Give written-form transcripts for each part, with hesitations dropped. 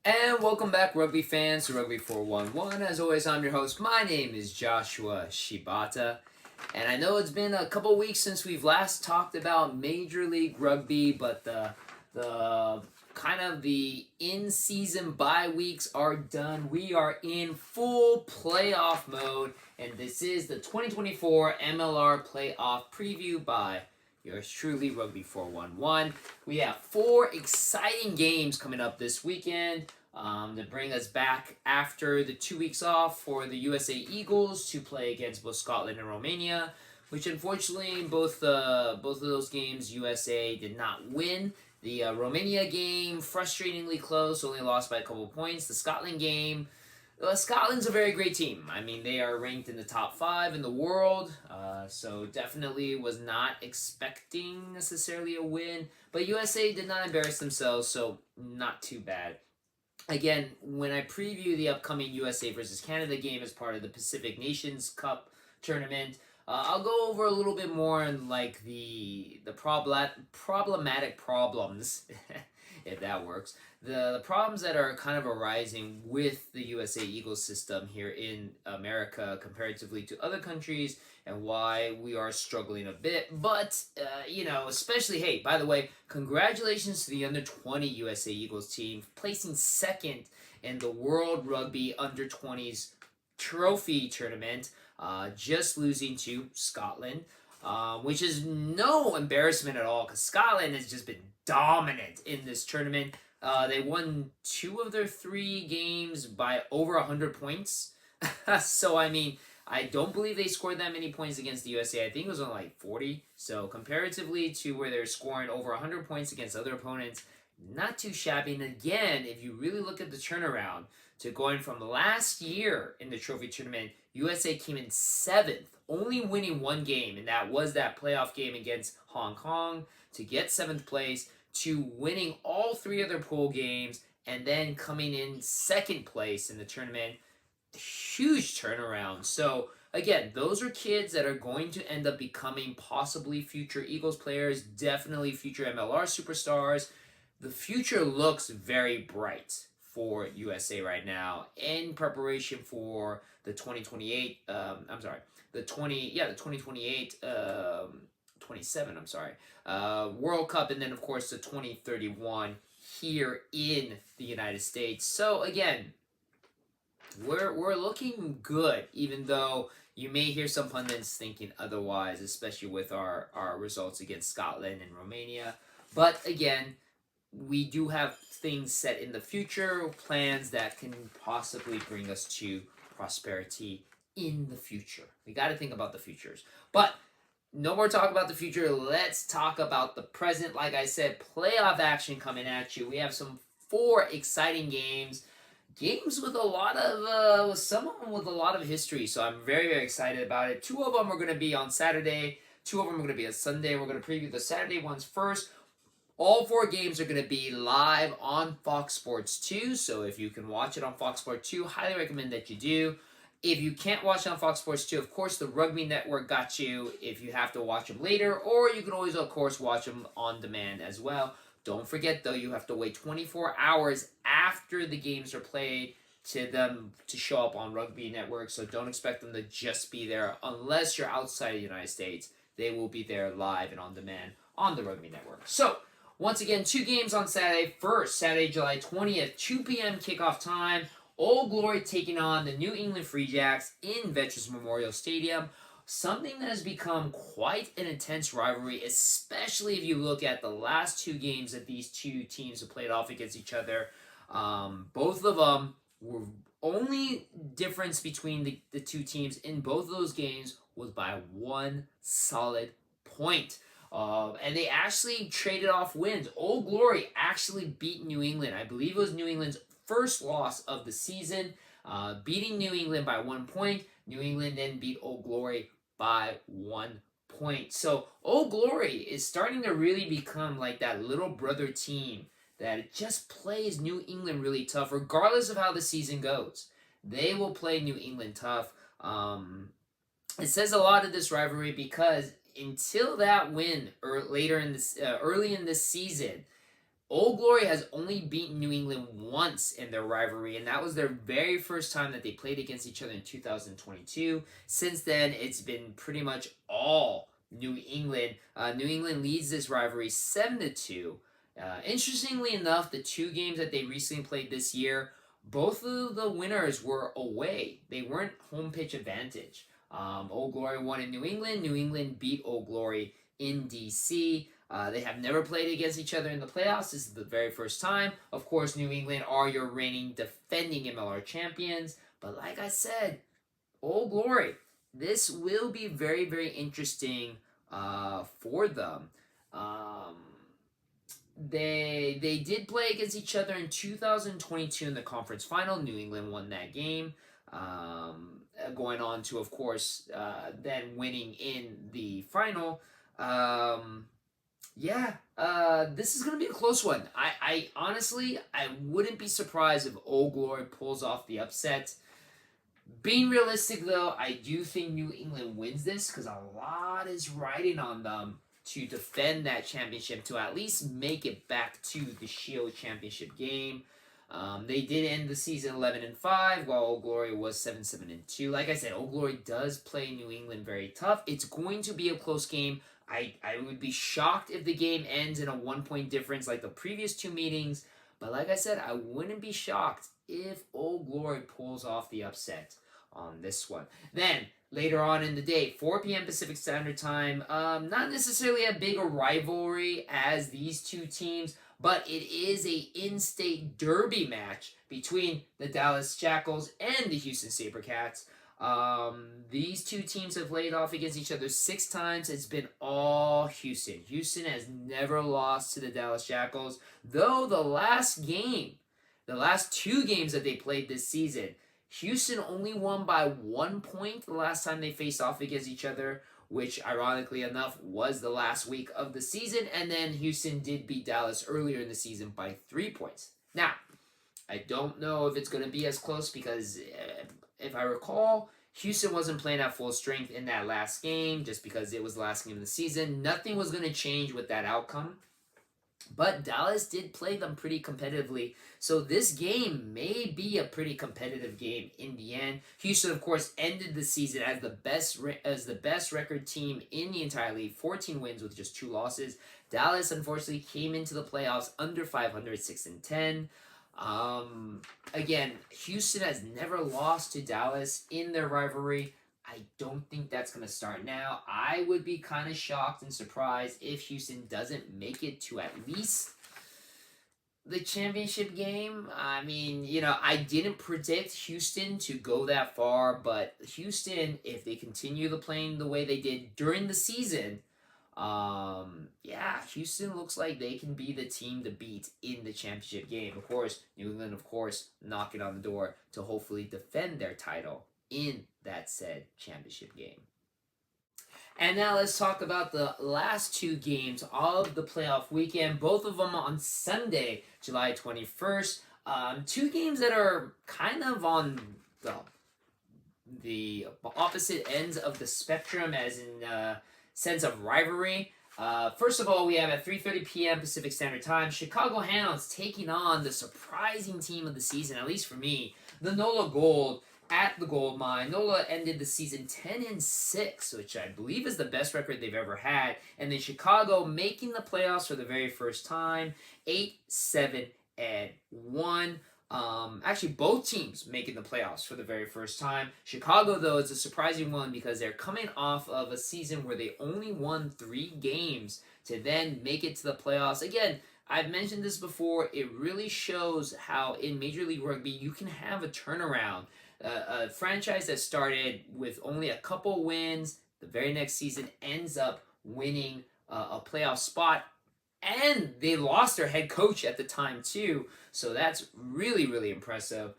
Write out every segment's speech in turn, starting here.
And welcome back, rugby fans, to Rugby411. As always, I'm your host. My name is Joshua Shibata. And I know it's been a couple weeks since we've last talked about Major League Rugby, but the kind of the in-season bye weeks are done. We are in full playoff mode, and this is the 2024 MLR playoff preview by yours truly, Rugby411. We have 4 exciting games coming up this weekend to bring us back after the 2 weeks off for the USA Eagles to play against both Scotland and Romania, which unfortunately both of those games USA did not win. The Romania game, frustratingly close, only lost by a couple points. The Scotland game, Scotland's a very great team. I mean, they are ranked in the top 5 in the world, so definitely was not expecting necessarily a win. But USA did not embarrass themselves, so not too bad. Again, when I preview the upcoming USA versus Canada game as part of the Pacific Nations Cup tournament, I'll go over a little bit more on like the problematic problems, if that works. The problems that are kind of arising with the USA Eagles system here in America comparatively to other countries, and why we are struggling a bit. But, especially, hey, by the way, congratulations to the under 20 USA Eagles team, placing second in the World Rugby Under 20s Trophy Tournament, just losing to Scotland. Which is no embarrassment at all, because Scotland has just been dominant in this tournament. They won 2 of their 3 games by over 100 points. So, I mean, I don't believe they scored that many points against the USA. I think it was only like 40. So, comparatively to where they're scoring over 100 points against other opponents, not too shabby. And again, if you really look at the turnaround to going from last year in the trophy tournament, USA came in 7th, only winning 1 game, and that was that playoff game against Hong Kong to get 7th place, to winning all 3 of their pool games, and then coming in 2nd place in the tournament. Huge turnaround. So, again, those are kids that are going to end up becoming possibly future Eagles players, definitely future MLR superstars. The future looks very bright for USA right now in preparation for the 2028 the 2028 27 World Cup, and then of course the 2031 here in the United States. So again, we're looking good, even though you may hear some pundits thinking otherwise, especially with our results against Scotland and Romania. But again, we do have things set in the future, plans that can possibly bring us to prosperity in the future. We got to think about the futures. But no more talk about the future. Let's talk about the present. Like I said, playoff action coming at you. We have some 4 exciting games. Games with a lot of, some of them with a lot of history. So I'm very, very excited about it. 2 of them are going to be on Saturday. 2 of them are going to be on Sunday. We're going to preview the Saturday ones first. All 4 games are going to be live on Fox Sports 2, so if you can watch it on Fox Sports 2, highly recommend that you do. If you can't watch it on Fox Sports 2, of course, the Rugby Network got you if you have to watch them later, or you can always, of course, watch them on demand as well. Don't forget, though, you have to wait 24 hours after the games are played to them to show up on Rugby Network, so don't expect them to just be there unless you're outside of the United States. They will be there live and on demand on the Rugby Network. So, once again, 2 games on Saturday. First, Saturday, July 20th, 2 p.m. kickoff time. Old Glory taking on the New England Free Jacks in Veterans Memorial Stadium. Something that has become quite an intense rivalry, especially if you look at the last 2 games that these 2 teams have played off against each other. Both of them were only difference between the 2 teams in both of those games was by 1 solid point. And they actually traded off wins. Old Glory actually beat New England. I believe it was New England's first loss of the season, beating New England by 1 point. New England then beat Old Glory by 1 point. So Old Glory is starting to really become like that little brother team that just plays New England really tough, regardless of how the season goes. They will play New England tough. It says a lot of this rivalry because until that win later in this early in this season, Old Glory has only beaten New England once in their rivalry, and that was their very first time that they played against each other in 2022. Since then, it's been pretty much all New England. New England leads this rivalry 7-2. Interestingly enough, the two games that they recently played this year, both of the winners were away. They weren't home pitch advantage. Old Glory won in New England. New England beat Old Glory in DC. They have never played against each other in the playoffs. This is the very first time. Of course, New England are your reigning defending MLR champions. But like I said, Old Glory, this will be very, very interesting for them. They did play against each other in 2022 in the conference final. New England won that game. Going on to, of course, then winning in the final. This is going to be a close one. I honestly, I wouldn't be surprised if Old Glory pulls off the upset. Being realistic, though, I do think New England wins this because a lot is riding on them to defend that championship, to at least make it back to the Shield championship game. They did end the season 11-5, while Old Glory was 7-2. Like I said, Old Glory does play New England very tough. It's going to be a close game. I would be shocked if the game ends in a 1-point difference like the previous two meetings. But like I said, I wouldn't be shocked if Old Glory pulls off the upset on this one. Then, later on in the day, 4 p.m. Pacific Standard Time, not necessarily a big rivalry as these two teams, but it is a in-state derby match between the Dallas Jackals and the Houston SaberCats. These two teams have laid off against each other 6 times. It's been all Houston. Houston has never lost to the Dallas Jackals, though the last 2 games that they played this season, Houston only won by 1 point the last time they faced off against each other, which ironically enough was the last week of the season, and then Houston did beat Dallas earlier in the season by 3 points. Now, I don't know if it's going to be as close because if I recall, Houston wasn't playing at full strength in that last game just because it was the last game of the season. Nothing was going to change with that outcome. But Dallas did play them pretty competitively, so this game may be a pretty competitive game in the end. Houston, of course, ended the season as the best record team in the entire league, 14 wins with just 2 losses. Dallas, unfortunately, came into the playoffs under 500, 6-10. Again, Houston has never lost to Dallas in their rivalry. I don't think that's going to start now. I would be kind of shocked and surprised if Houston doesn't make it to at least the championship game. I mean, I didn't predict Houston to go that far, but Houston, if they continue to playing the way they did during the season, Houston looks like they can be the team to beat in the championship game. Of course, New England, knocking on the door to hopefully defend their title in that said championship game. And now let's talk about the last 2 games of the playoff weekend, both of them on Sunday, July 21st. 2 games that are kind of on the opposite ends of the spectrum as in sense of rivalry. First of all, we have at 3:30 p.m. Pacific Standard Time, Chicago Hounds taking on the surprising team of the season, at least for me, the NOLA Gold at the Gold Mine. NOLA ended the season 10-6, which I believe is the best record they've ever had. And then Chicago making the playoffs for the very first time, 8-7-1. Actually, both teams making the playoffs for the very first time. Chicago, though, is a surprising one because they're coming off of a season where they only won 3 games to then make it to the playoffs. Again, I've mentioned this before. It really shows how in Major League Rugby you can have a turnaround. A franchise that started with only a couple wins, the very next season ends up winning a playoff spot, and they lost their head coach at the time too, so that's really, really impressive.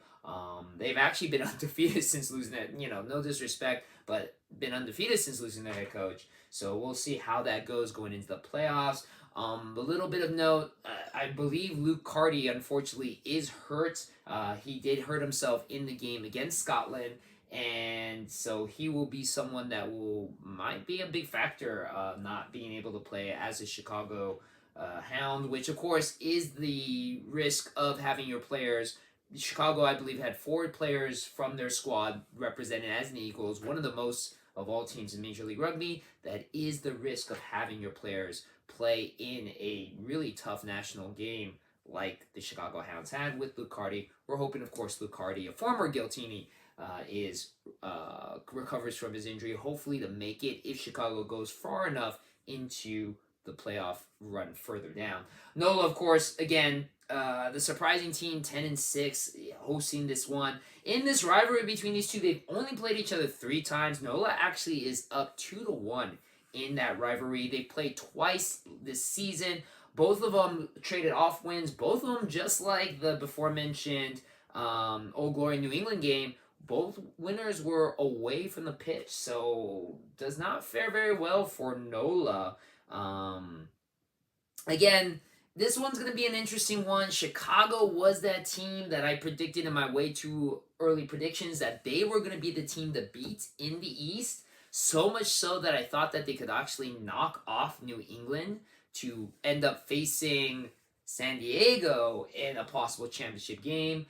They've actually been undefeated since losing that, no disrespect, but been undefeated since losing their head coach, so we'll see how that goes going into the playoffs. A little bit of note, I believe Luke Carty, unfortunately, is hurt. He did hurt himself in the game against Scotland, and so he will be someone that might be a big factor not being able to play as a Chicago Hound, which of course is the risk of having your players. Chicago, I believe, had 4 players from their squad represented as an Eagles, one of the most of all teams in Major League Rugby. That is the risk of having your players play in a really tough national game like the Chicago Hounds had with Luke Carty. We're hoping, of course, Luke Carty, a former Giltini, recovers from his injury, hopefully to make it if Chicago goes far enough into the playoff run further down. NOLA, of course, again, the surprising team, 10-6, hosting this one. In this rivalry between these two, they've only played each other 3 times. NOLA actually is up 2-1 in that rivalry. They played twice this season. Both of them traded off wins. Both of them, just like the before-mentioned Old Glory New England game, both winners were away from the pitch. So, does not fare very well for NOLA. Again, this one's going to be an interesting one. Chicago was that team that I predicted in my way too early predictions that they were going to be the team to beat in the East. So much so that I thought that they could actually knock off New England to end up facing San Diego in a possible championship game.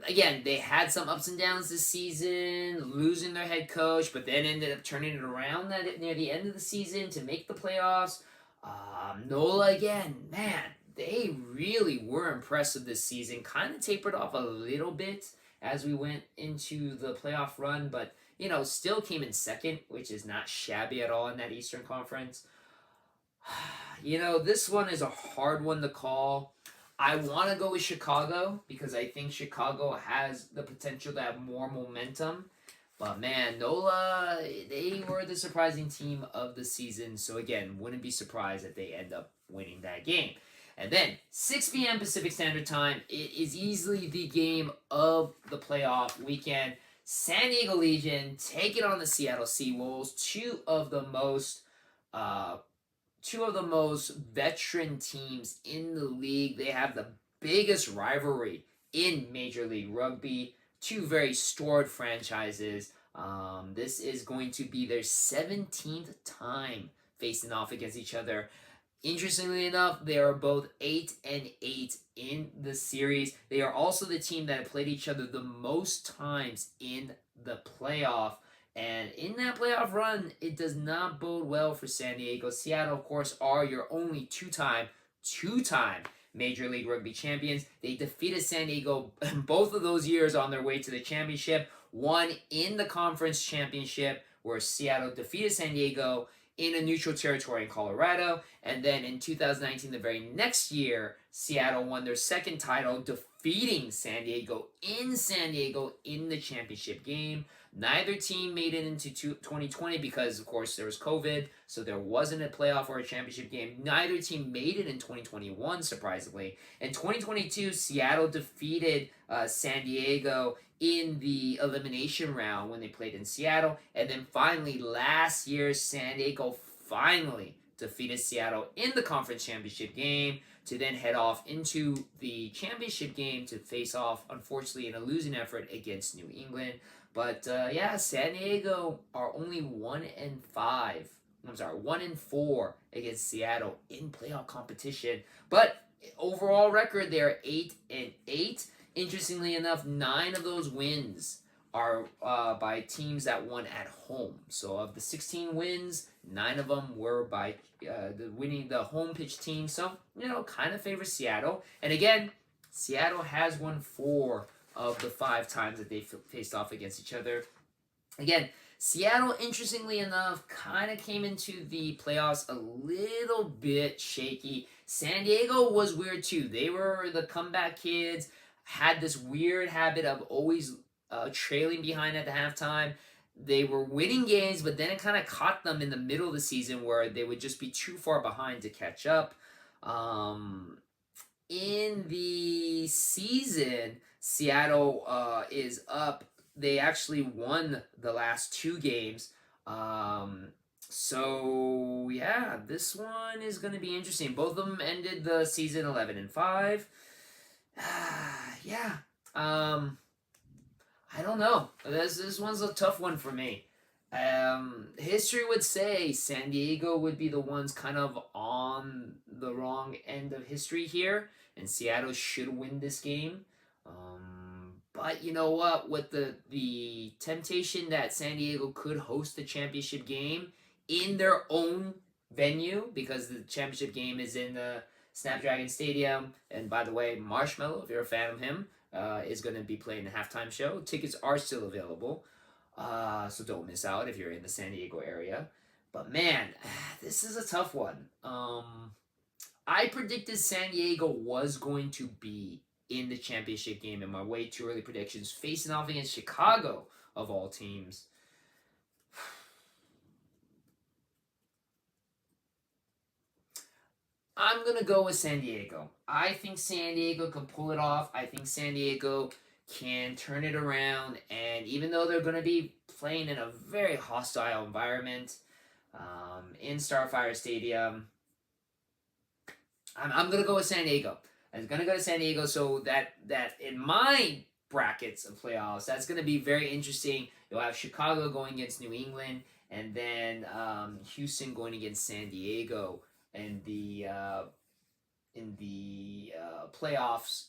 Again, they had some ups and downs this season, losing their head coach, but then ended up turning it around near the end of the season to make the playoffs. NOLA, again, man, they really were impressive this season. Kind of tapered off a little bit as we went into the playoff run, but, still came in second, which is not shabby at all in that Eastern Conference. This one is a hard one to call. I want to go with Chicago because I think Chicago has the potential to have more momentum. But man, NOLA, they were the surprising team of the season. So again, wouldn't be surprised if they end up winning that game. And then 6 p.m. Pacific Standard Time, it is easily the game of the playoff weekend. San Diego Legion taking on the Seattle Seawolves, two of the most veteran teams in the league. They have the biggest rivalry in Major League Rugby. 2 very storied franchises. This is going to be their 17th time facing off against each other. Interestingly enough, they are both 8-8 in the series. They are also the team that have played each other the most times in the playoff. And in that playoff run, it does not bode well for San Diego. Seattle, of course, are your only two-time Major League Rugby champions. They defeated San Diego both of those years on their way to the championship. One in the conference championship, where Seattle defeated San Diego in a neutral territory in Colorado. And then in 2019, the very next year, Seattle won their second title, defeating San Diego in the championship game. Neither team made it into 2020 because, of course, there was COVID, so there wasn't a playoff or a championship game. Neither team made it in 2021, surprisingly. In 2022, Seattle defeated San Diego in the elimination round when they played in Seattle. And then finally, last year, San Diego finally defeated Seattle in the conference championship game to then head off into the championship game to face off, unfortunately, in a losing effort against New England. But San Diego are only 1-4 against Seattle in playoff competition. But overall record, they are 8-8. Interestingly enough, 9 of those wins are by teams that won at home. So of the 16 wins, 9 of them were by winning the home pitch team. So, kind of favors Seattle. And again, Seattle has won 4 of the 5 times that they faced off against each other. Again, Seattle, interestingly enough, kind of came into the playoffs a little bit shaky. San Diego was weird too. They were the comeback kids, had this weird habit of always trailing behind at the halftime. They were winning games, but then it kind of caught them in the middle of the season where they would just be too far behind to catch up. In the season, Seattle is up. They actually won the last 2 games. This one is going to be interesting. Both of them ended the season 11-5. I don't know. This one's a tough one for me. History would say San Diego would be the ones kind of on the wrong end of history here, and Seattle should win this game. But you know what? With the temptation that San Diego could host the championship game in their own venue, because the championship game is in the Snapdragon Stadium. And by the way, Marshmello, if you're a fan of him, is going to be playing the halftime show. Tickets are still available. So don't miss out if you're in the San Diego area. But man, this is a tough one. I predicted San Diego was going to be in the championship game in my way too early predictions, facing off against Chicago of all teams. I'm going to go with San Diego. I think San Diego can pull it off. I think San Diego can turn it around. And even though they're going to be playing in a very hostile environment in Starfire Stadium, I'm going to go with San Diego. I'm going to go to San Diego, so that in my brackets of playoffs, that's going to be very interesting. You'll have Chicago going against New England, and then Houston going against San Diego in the playoffs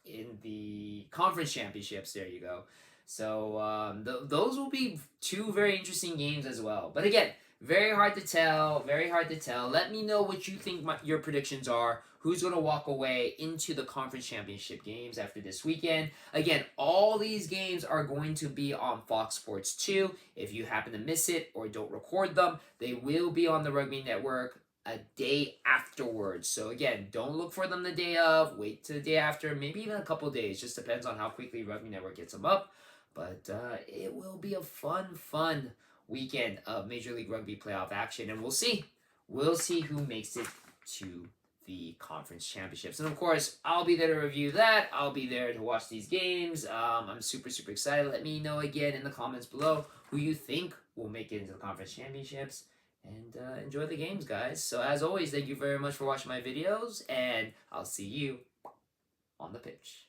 in the conference championships. There you go. So those will be two very interesting games as well. But again, very hard to tell. Very hard to tell. Let me know what you think your predictions are. Who's going to walk away into the conference championship games after this weekend? Again, all these games are going to be on Fox Sports 2. If you happen to miss it or don't record them, they will be on the Rugby Network a day afterwards. So again, don't look for them the day of. Wait till the day after, maybe even a couple days. Just depends on how quickly Rugby Network gets them up. But it will be a fun weekend of Major League Rugby playoff action, and we'll see who makes it to the conference championships. And of course, I'll be there to review that. I'll be there to watch these games. I'm super excited. Let me know again in the comments below who you think will make it into the conference championships, and enjoy the games, guys. So as always, thank you very much for watching my videos, and I'll see you on the pitch.